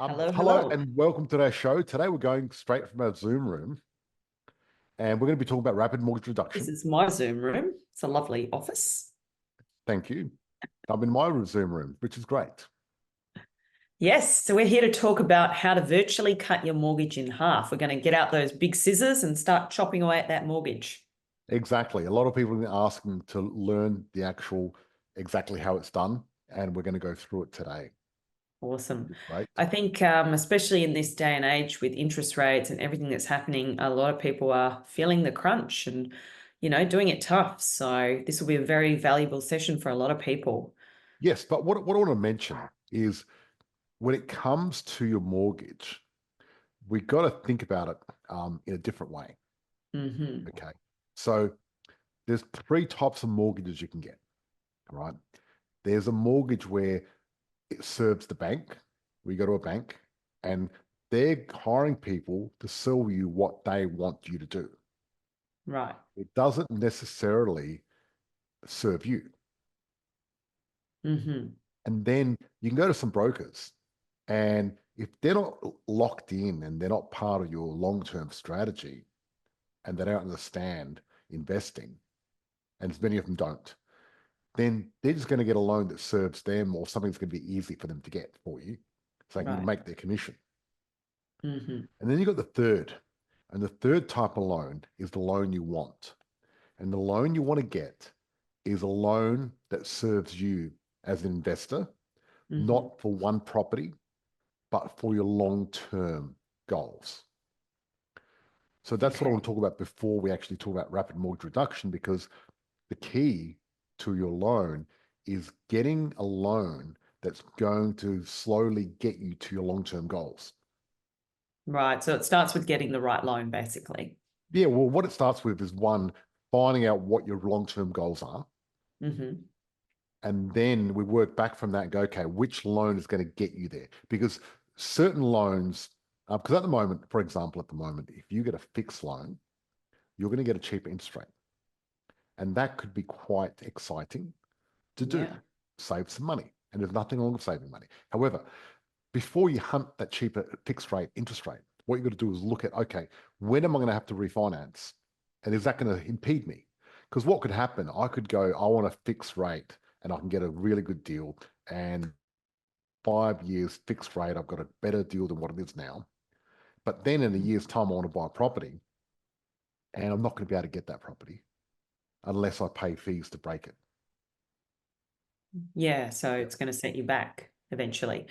Hello, Hello hello. and welcome to our show. Today we're going straight from our Zoom room and we're going to be talking about rapid mortgage This reduction. is my Zoom room. It's a lovely office. Thank you. I'm in my Zoom room, which is great. Yes, so we're here to talk about how to virtually cut your mortgage in half. We're going to get out those big scissors and start chopping away at that mortgage. Exactly. A lot of people have been asking to learn exactly how it's done, and we're going to go through it today. Awesome. Right. I think especially in this day and age with interest rates and everything that's happening, a lot of people are feeling the crunch and, doing it tough. So this will be a very valuable session for a lot of people. Yes, but what I want to mention is when it comes to your mortgage, we got to think about it in a different way. Mm-hmm. Okay. So there's three types of mortgages you can get, right? There's a mortgage where it serves the bank. We go to a bank and they're hiring people to sell you what they want you to do. Right. It doesn't necessarily serve you. Mm-hmm. And then you can go to some brokers, and if they're not locked in and they're not part of your long-term strategy and they don't understand investing, and many of them don't, then they're just going to get a loan that serves them or something's going to be easy for them to get for you so they can Right. make their commission. Mm-hmm. And then you've got the third. And the third type of loan is the loan you want. And the loan you want to get is a loan that serves you as an investor, Mm-hmm. not for one property, but for your long-term goals. So that's what I Okay. want to talk about before we actually talk about rapid mortgage reduction, because the key to your loan is getting a loan that's going to slowly get you to your long-term goals. Right. So it starts with getting the right loan, basically. Yeah, well, what it starts with is one, finding out what your long-term goals are. Mm-hmm. And then we work back from that and go, okay, which loan is going to get you there? Because certain loans, because at the moment, for example, at the moment, if you get a fixed loan, you're going to get a cheaper interest rate. And that could be quite exciting to do, Yeah. save some money. And there's nothing wrong with saving money. However, before you hunt that cheaper fixed rate interest rate, what you've got to do is look at, okay, when am I going to have to refinance? And is that going to impede me? Because what could happen, I could go, I want a fixed rate and I can get a really good deal. And 5 years fixed rate, I've got a better deal than what it is now. But then in a year's time, I want to buy a property and I'm not going to be able to get that property unless I pay fees to break it. Yeah. So Yeah, it's going to set you back eventually.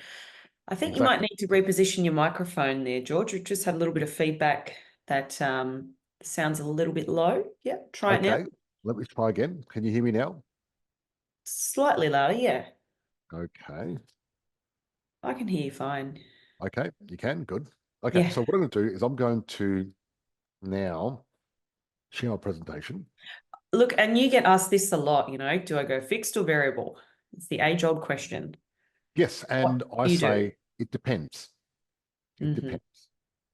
I think you might exactly. need to reposition your microphone there, George. We just had a little bit of feedback that sounds a little bit low. Yeah. Try it now. Okay, let me try again. Can you hear me now? Slightly louder. Yeah. Okay. I can hear you fine. Okay, you can. Good. Okay, Yeah. so what I'm going to do is I'm going to now share my presentation. Look, and you get asked this a lot, do I go fixed or variable? It's the age-old question. Yes, What and I do you do? say it depends. It Mm-hmm. depends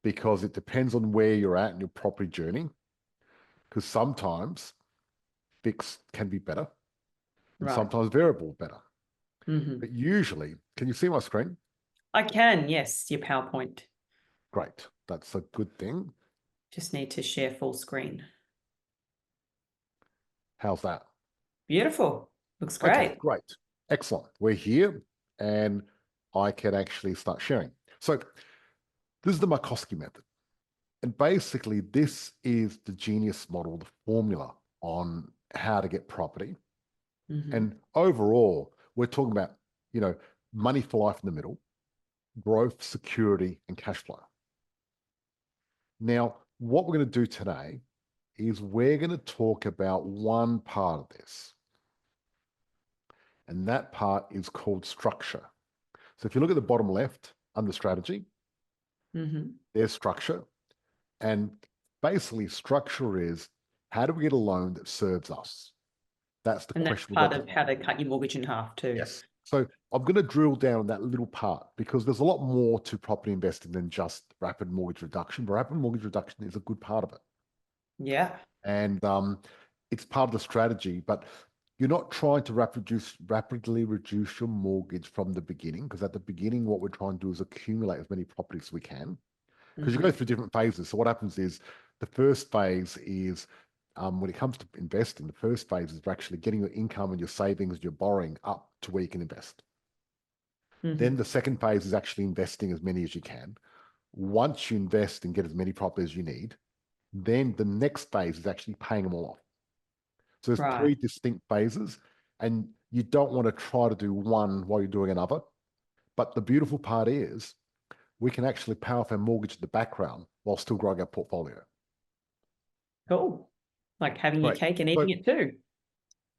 because it depends on where you're at in your property journey. Because sometimes fixed can be better and Right. sometimes variable better. Mm-hmm. But usually, can you see my screen? I can, yes, your PowerPoint. Great. That's a good thing. Just need to share full screen. How's that? Beautiful. Looks Okay, great. great. Excellent. We're here and I can actually start sharing. So this is the Markowski method. And basically, this is the genius model, the formula on how to get property. Mm-hmm. And overall, we're talking about, money for life in the middle, growth, security, and cash flow. Now, what we're going to do today is we're going to talk about one part of this. And that part is called structure. So if you look at the bottom left under strategy, Mm-hmm. there's structure. And basically, structure is how do we get a loan that serves us? That's the And that's question we've part got to. of how to cut your mortgage in half too. Yes. So I'm going to drill down on that little part because there's a lot more to property investing than just rapid mortgage reduction. But rapid mortgage reduction is a good part of it. Yeah. And it's part of the strategy. But, you're not trying to rapidly reduce your mortgage from the beginning, because at the beginning, what we're trying to do is accumulate as many properties as we can, because you go Hmm. through different phases. So what happens is the first phase is when it comes to investing, the first phase is actually getting your income and your savings, your borrowing up to where you can invest. Then Hmm. the second phase is actually investing as many as you can. Once you invest and get as many properties as you need, then the next phase is actually paying them all off. So there's Right. three distinct phases, and you don't want to try to do one while you're doing another. But the beautiful part is we can actually pay off our mortgage in the background while still growing our portfolio. Cool. Like having your Right. cake and eating So it too.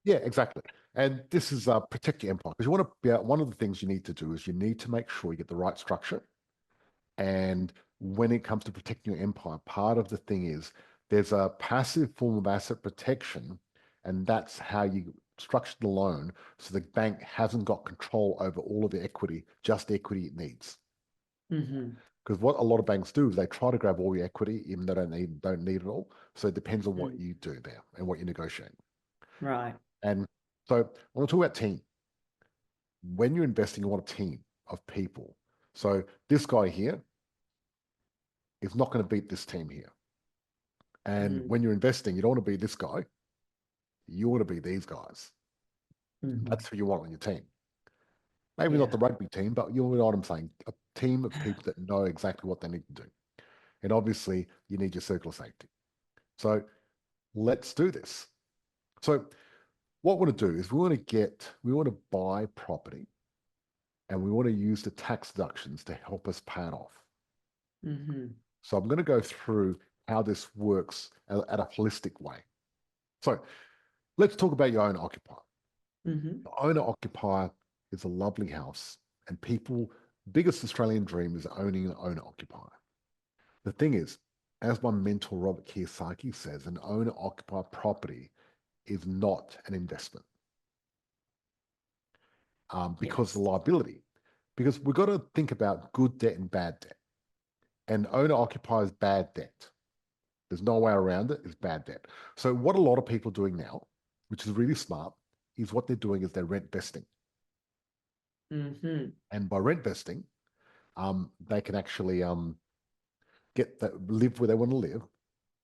yeah, exactly. And this is protect your empire, because you want to be one of the things you need to do is you need to make sure you get the right structure. And when it comes to protecting your empire, part of the thing is there's a passive form of asset protection, and that's how you structure the loan so the bank hasn't got control over all of the equity, just the equity it needs. Hmm. Because what a lot of banks do is they try to grab all your equity, even though they don't need it all. So it depends on what Mm. you do there and what you negotiate. Right. And so I want to talk about team. When you're investing, you want a team of people. So this guy here is not going to beat this team here. And Mm. when you're investing, you don't want to be this guy. You want to be these guys. Hmm. That's who you want on your team. Maybe not Yeah. the rugby team, but you know what I'm saying. A team of people that know exactly what they need to do. And obviously, you need your circle of safety. So let's do this. So what we want to do is we want to buy property, and we want to use the tax deductions to help us pay it off. Hmm. So I'm going to go through how this works at a holistic way. So let's talk about your owner occupier. Hmm. The owner occupier is a lovely house, and people, biggest Australian dream is owning an owner occupier. The thing is, as my mentor Robert Kiyosaki says, an owner occupier property is not an investment because the Yes. liability. Because we've got to think about good debt and bad debt. And owner occupier is bad debt. There's no way around it. It's bad debt. So what a lot of people are doing now, which is really smart, is what they're doing is they're rent vesting. Hmm. And by rent vesting, they can actually get that live where they want to live,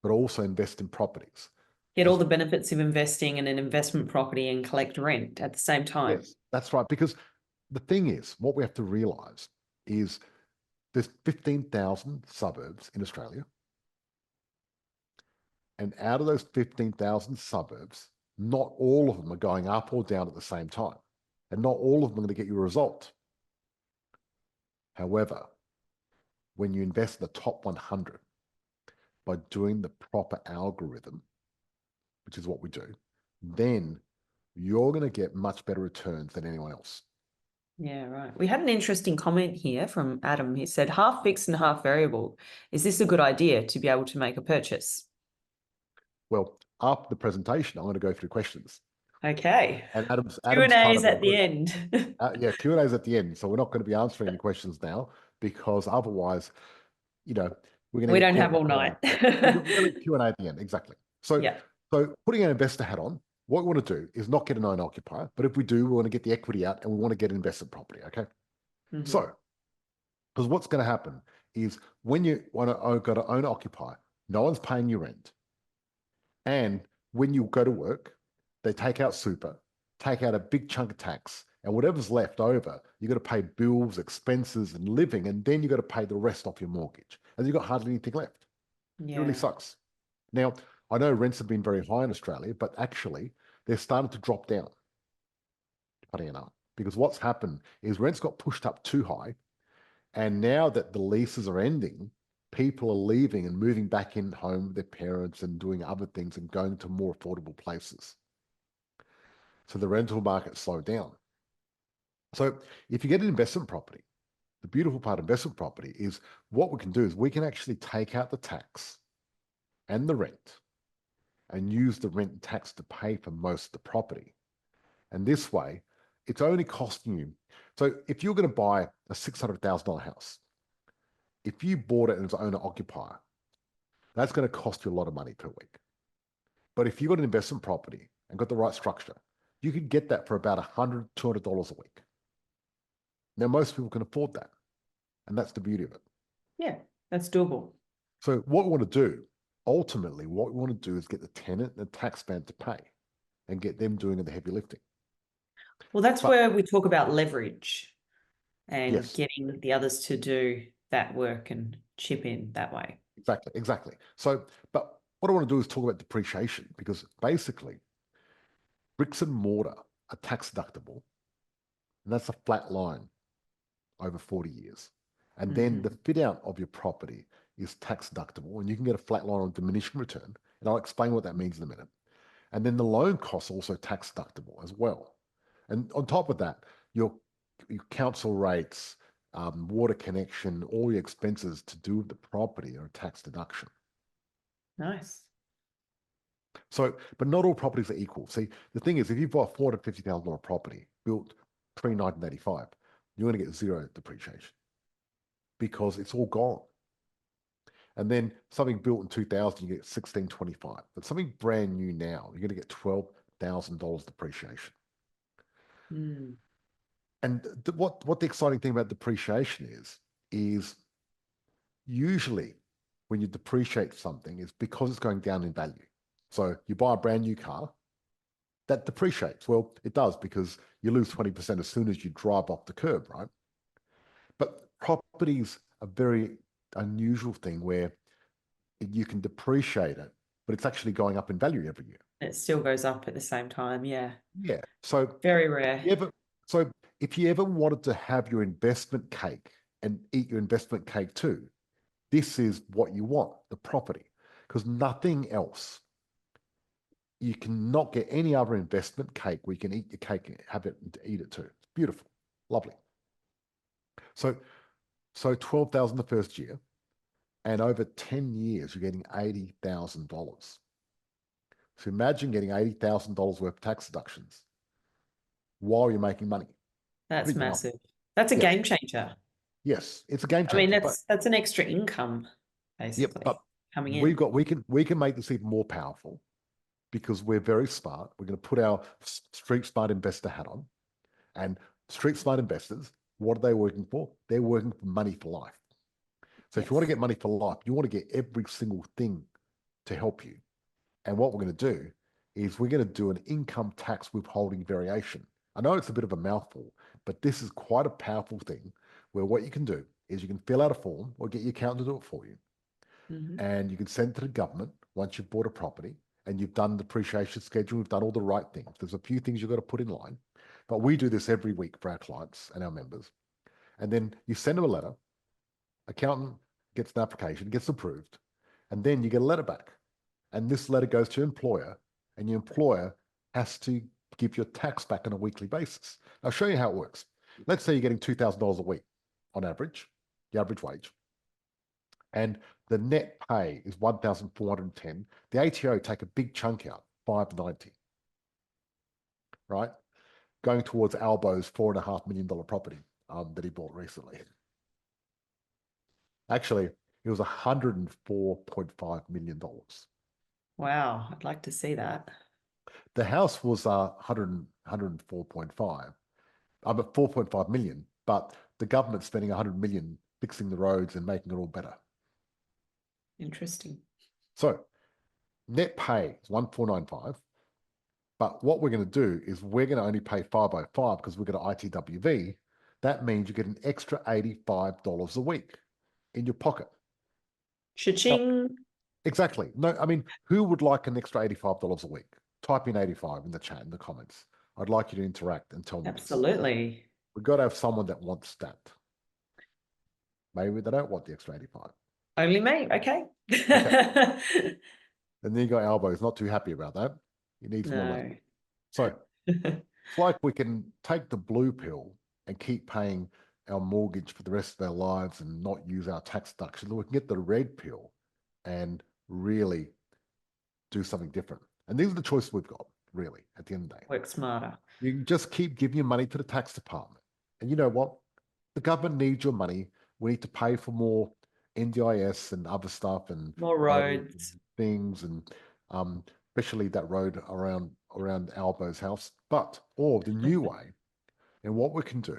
but also invest in properties. Get all Because the benefits of investing in an investment property and collect rent at the same time. yes, that's right. Because the thing is, what we have to realize is there's 15,000 suburbs in Australia, and out of those 15,000 suburbs, not all of them are going up or down at the same time, and not all of them are going to get you a result. However, when you invest in the top 100 by doing the proper algorithm, which is what we do, then you're going to get much better returns than anyone else. Yeah, right. We had an interesting comment here from Adam. He said, half fixed and half variable. Is this a good idea to be able to make a purchase? Well, after the presentation, I'm going to go through questions. Okay. And Adam's part Q&A's of our at the group. end. Yeah, Q&A is at the end. So we're not going to be answering any questions now, because otherwise, you know, we're going We to get don't caught have in the all night. corner. We're going to Q&A at the end. Exactly. So, Yeah. so putting an investor hat on, what we want to do is not get an owner occupier, but if we do, we want to get the equity out and we want to get investment property. Okay. Hmm. So, because what's going to happen is when you want to go to owner occupier, no one's paying you rent. And when you go to work, they take out super, take out a big chunk of tax, and whatever's left over, you got to pay bills, expenses, and living, and then you got to pay the rest off your mortgage. And you've got hardly anything left. It really Yeah. sucks. Now, I know rents have been very high in Australia, but actually they're starting to drop down, funny enough, because what's happened is rents got pushed up too high. And now that the leases are ending, people are leaving and moving back in home with their parents and doing other things and going to more affordable places. So the rental market slowed down. So if you get an investment property, the beautiful part of investment property is what we can do is we can actually take out the tax and the rent and use the rent and tax to pay for most of the property. And this way, it's only costing you. So if you're going to buy a $600,000 house, if you bought it as owner occupier, that's going to cost you a lot of money per week. But if you've got an investment property and got the right structure, you could get that for about $100, $200 a week. Now, most people can afford that. And that's the beauty of it. Yeah, that's doable. So what we want to do, ultimately, what we want to do is get the tenant and the taxman to pay and get them doing the heavy lifting. Well, that's But where we talk about leverage and yes, getting the others to do that work and chip in that way. exactly. So, but what I want to do is talk about depreciation, because basically bricks and mortar are tax deductible, and that's a flat line over 40 years. And then the Mhm. fit out of your property is tax deductible, and you can get a flat line on diminishing return. And I'll explain what that means in a minute. And then the loan costs also tax deductible as well. And on top of that, your council rates, water connection, all your expenses to do with the property are a tax deduction. Nice. So, but not all properties are equal. See, the thing is, if you buy a $450,000 property built pre-1985, you're going to get zero depreciation because it's all gone. And then something built in 2000, you get 1625. But something brand new now, you're going to get $12,000 depreciation. Mm. And what the exciting thing about depreciation is usually when you depreciate something is because it's going down in value. So you buy a brand new car, that depreciates. Well, it does because you lose 20% as soon as you drive off the curb, right? But properties are a very unusual thing where you can depreciate it, but it's actually going up in value every year. It still goes up at the same time. Yeah. Yeah. So Very if rare. you ever, so if you ever wanted to have your investment cake and eat your investment cake too, this is what you want, the property, because nothing else. You cannot get any other investment cake where you can eat your cake and have it and eat it too. It's beautiful, lovely. So, so 12,000 the first year, and over 10 years, you're getting $80,000. So imagine getting $80,000 worth of tax deductions while you're making money. That's Pretty powerful. massive. That's a Yes, game changer. yes, it's a game I mean, changer. But that's an extra income, yep, but basically, coming in. we can make this even more powerful because we're very smart. We're going to put our street smart investor hat on, and street smart investors, what are they working for? They're working for money for life. So if you want to Yes. get money for life, you want to get every single thing to help you. And what we're going to do is we're going to do an income tax withholding variation. I know it's a bit of a mouthful, but this is quite a powerful thing where what you can do is you can fill out a form or get your accountant to do it for you. Mhm. And you can send it to the government once you've bought a property and you've done the depreciation schedule, you've done all the right things. There's a few things you've got to put in line, but we do this every week for our clients and our members. And then you send them a letter, accountant gets an application, gets approved, and then you get a letter back. And this letter goes to your employer, and your employer has to give your tax back on a weekly basis. I'll show you how it works. Let's say you're getting $2,000 a week on average, the average wage, and the net pay is 1,410. The ATO take a big chunk out, 590, right? Going towards Albo's $4.5 million property that he bought recently. Actually, it was $104.5 million. Wow, I'd like to see that. The house was 104.5, but 4.5 million, but the government's spending 100 million fixing the roads and making it all better. Interesting. So net pay is 1,495. But what we're going to do is we're going to only pay 505 because we're going to ITWV. That means you get an extra $85 a week in your pocket. Now, Cha-ching. exactly. No, I mean, who would like an extra $85 a week? Type in 85 in the chat, in the comments. I'd like you to interact and tell me this. Absolutely. We've got to have someone that wants that. Maybe they don't want the extra 85. Only me. Okay. Okay. And then you got Albo's not too happy about that. He needs more money. No. So it's like we can take the blue pill and keep paying our mortgage for the rest of our lives and not use our tax deduction. We can get the red pill and really do something different. And these are the choices we've got, really, at the end of the day. Work smarter. You can just keep giving your money to the tax department. And you know what? The government needs your money. We need to pay for more NDIS and other stuff and More roads roads. and things and especially that road around Albo's house. Or the new way, and what we can do,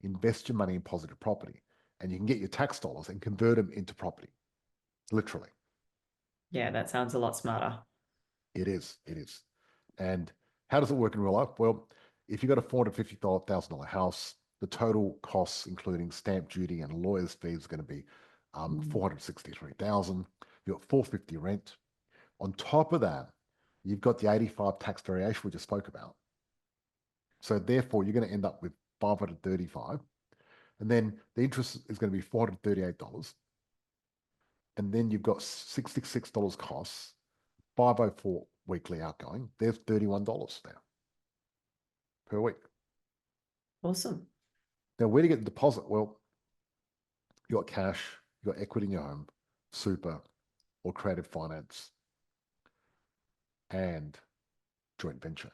invest your money in positive property, and you can get your tax dollars and convert them into property. Literally, Yeah, that sounds a lot smarter. it is. It is. And how does it work in real life? Well, if you've got a $450,000 house, the total costs, including stamp duty and lawyers' fees, is going to be Mm. $463,000. You've got $450 rent. On top of that, you've got the 85 tax variation we just spoke about. So therefore, you're going to end up with 535, and then the interest is going to be $438, and then you've got $66 costs, 504 weekly outgoing. There's $31 now per week. Awesome. Now, where do you get the deposit? Well, you got cash, you got equity in your home, super, or creative finance, and joint venture.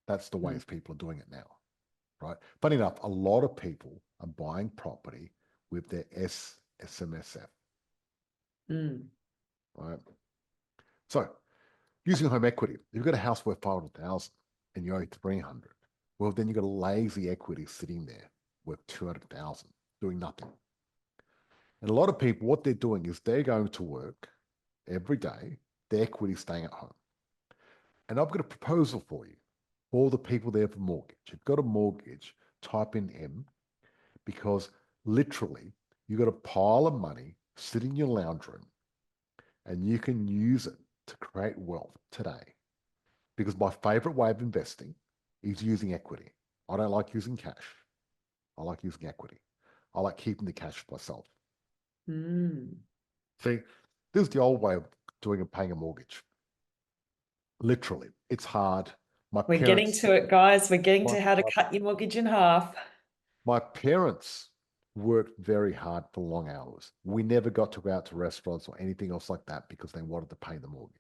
That's the Mm. ways people are doing it now, right? Funny enough, a lot of people are buying property with their SMSF, Mm. right? So using home equity, if you've got a house worth 500,000 and you owe 300, well, then you've got a lazy equity sitting there worth 200,000 doing nothing. And a lot of people, what they're doing is they're going to work every day, their equity staying at home. And I've got a proposal for you, for the people there for mortgage. You've got a mortgage, type in M, because literally you've got a pile of money sitting in your lounge room and you can use it to create wealth today. Because my favorite way of investing is using equity. I don't like using cash. I like using equity. I like keeping the cash for myself. Mm. See, this is the old way of doing and paying a mortgage. Literally, it's hard. My We're getting parents, to it, guys. We're getting my, to how to my, cut your mortgage in half. my parents worked very hard for long hours. We never got to go out to restaurants or anything else like that because they wanted to pay the mortgage.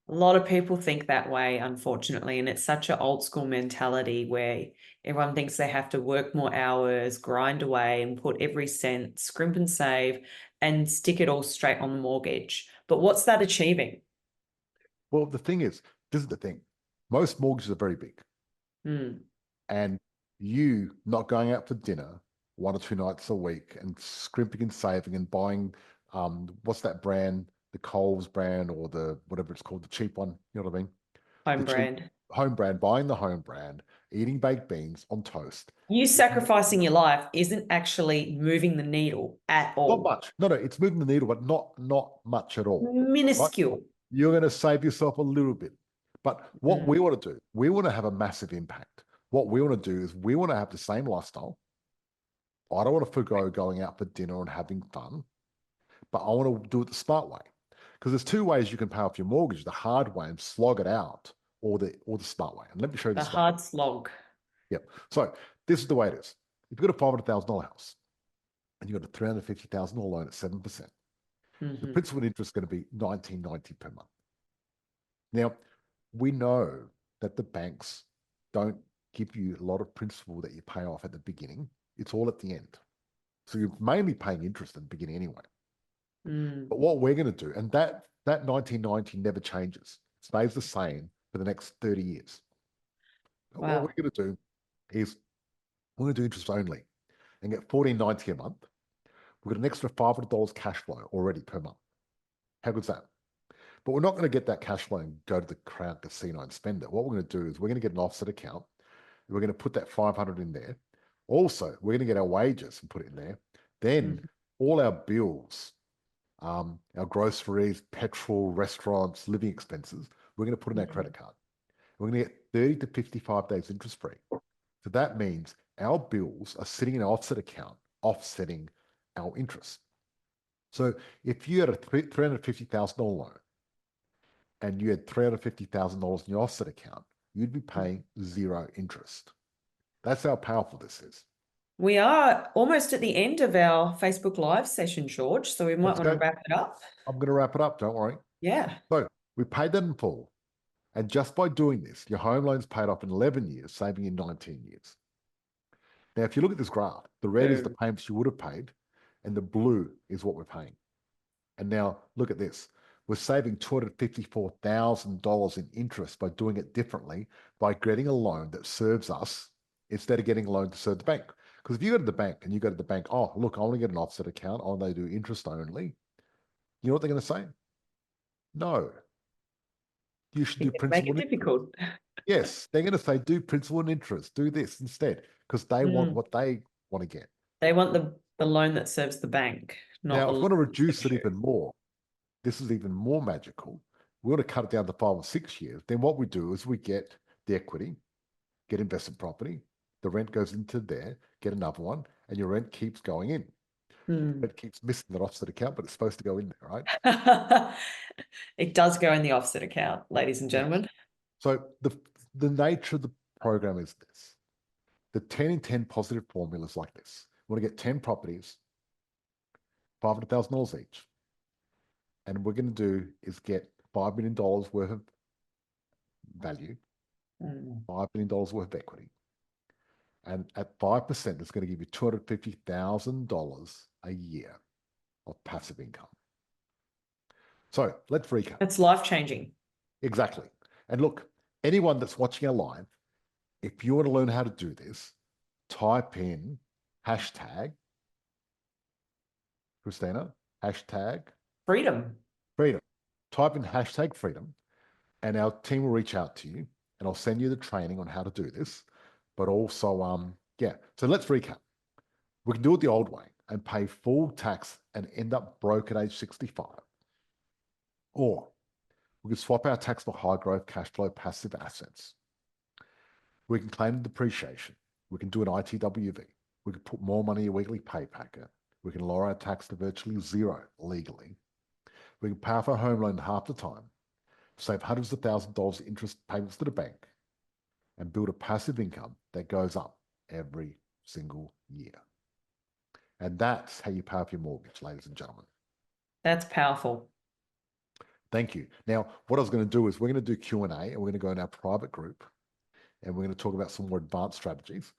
A lot of people think that way, unfortunately, and it's such an old school mentality where everyone thinks they have to work more hours, grind away, and put every cent, scrimp and save, and stick it all straight on the mortgage. But what's that achieving? Well, the thing is, this is the thing. Most mortgages are very big. Mm. And you not going out for dinner 1 or 2 nights a week and scrimping and saving and buying, what's that brand, the Coles brand or the whatever it's called, the cheap one, you know what I mean? Home The cheap brand. home brand, buying the home brand, eating baked beans on toast. You It's sacrificing your life isn't actually moving the needle at not all. much. No, no, it's moving the needle, but not much at all. Right? Minuscule. You're going to save yourself a little bit. But what Mm. we want to do, we want to have a massive impact. What we want to do is we want to have the same lifestyle. I don't want to forgo going out for dinner and having fun, but I want to do it the smart way. Because there's two ways you can pay off your mortgage: the hard way and slog it out, or the smart way. And let me show you the The smart way. hard slog. Yep. So this is the way it is. If you've got a $500,000 house and you've got a $350,000 loan at 7%, the Mm-hmm. principal and interest is going to be $19.90 per month. Now, we know that the banks don't give you a lot of principal that you pay off at the beginning. It's all at the end. So you're mainly paying interest at the beginning anyway. Mm. But what we're going to do, and that 1990 never changes, it stays the same for the next 30 years. But what Wow. we're going to do is we're going to do interest only and get $14.90 a month. We've got an extra $500 cash flow already per month. How good's that? But we're not going to get that cash flow and go to the Crown Casino and spend it. What we're going to do is we're going to get an offset account. We're going to put that 500 in there. Also, we're going to get our wages and put it in there. Then Mhm. all our bills, our groceries, petrol, restaurants, living expenses, we're going to put in our credit card. We're going to get 30 to 55 days interest free. So that means our bills are sitting in an offset account, offsetting our interest. So if you had a $350,000 loan and you had $350,000 in your offset account, you'd be paying zero interest. That's how powerful this is. We are almost at the end of our Facebook Live session, George, so we might Let's want to go. wrap it up. I'm going to wrap it up. Don't worry. Yeah. So we paid that in full. And just by doing this, your home loan's paid off in 11 years, saving you 19 years. Now, if you look at this graph, the red is the Boom. payments you would have paid, and the blue is what we're paying. And now look at this. We're saving $254,000 in interest by doing it differently, by getting a loan that serves us instead of getting a loan to serve the bank. Because if you go to the bank and you go to the bank, oh, look, I want to get an offset account. Oh, they do interest only. You know what they're going to say? No, you should do Make principal it and interest. difficult. Yes, they're going to say do principal and interest, do this instead, because they want Mm. what they want to get. They want the loan that serves the bank, not Now, the if we loan want to that's reduce it given even more, this is even more magical. We want to cut it down to 5 or 6 years. Then what we do is we get the equity, get investment property, the rent goes into there, get another one, and your rent keeps going in. you. It keeps missing that offset account, but it's supposed to go in there, right? Mm. It does go in the offset account, ladies and Yes. gentlemen. So the nature of the program is this. The 10 in 10 positive formula is like this. We want to get 10 properties, $500,000 each. And we're going to do is get $5 million worth of value, $5 million worth of equity. And at 5%, it's going to give you $250,000 a year of passive income. So let's recap. It's life-changing. Exactly. And look, anyone that's watching our live, if you want to learn how to do this, type in hashtag, Christina, hashtag Freedom. freedom. Type in hashtag freedom, and our team will reach out to you, and I'll send you the training on how to do this. But also, yeah. So let's recap. We can do it the old way and pay full tax and end up broke at age 65. Or we can swap our tax for high growth cash flow passive assets. We can claim depreciation. We can do an ITWV. We can put more money in a weekly pay packet. We can lower our tax to virtually zero legally. We can pay off our home loan half the time, save hundreds of thousands of dollars in interest payments to the bank, and build a passive income that goes up every single year. And that's how you pay off your mortgage, ladies and gentlemen. That's powerful. Thank you. Now, what I was going to do is we're going to do Q&A and we're going to go in our private group and we're going to talk about some more advanced strategies.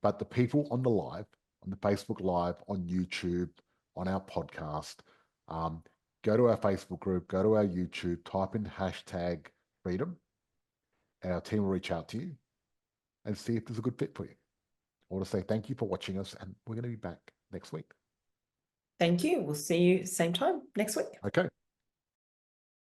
But the people on the live, on the Facebook Live, on YouTube, on our podcast, go to our Facebook group, go to our YouTube, type in hashtag freedom, and our team will reach out to you and see if there's a good fit for you. I want to say thank you for watching us, and we're going to be back next week. Thank you. We'll see you same time next week. Okay.